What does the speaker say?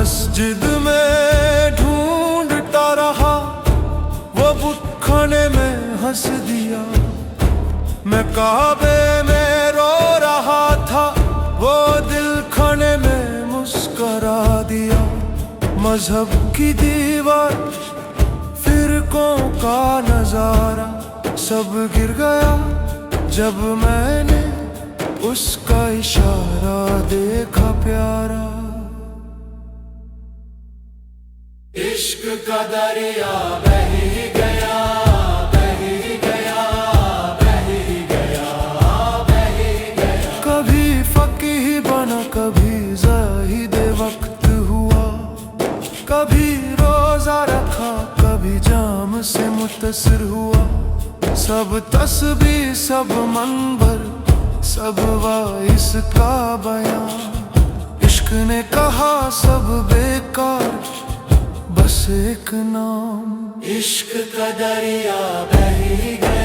مسجد میں ڈھونڈتا رہا، وہ بت کھانے میں ہنس دیا، میں کعبے میں رو رہا تھا، وہ دل کھانے میں مسکرا دیا۔ مذہب کی دیوار، فرقوں کا نظارہ، سب گر گیا جب میں نے اس کا اشارہ دیکھا پیارا۔ عشق کا دریا بہہ گیا، بہہ گیا، بہہ گیا، بہہ گیا۔ کبھی فقیہ بنا، کبھی زاہد وقت ہوا، کبھی روزہ رکھا، کبھی جام سے متاثر ہوا۔ سب تسبیح، سب منبر، سب وائس کا بیان، عشق نے کہا سب بیکار، بس ایک نام۔ عشق کا دریا بہہ گیا۔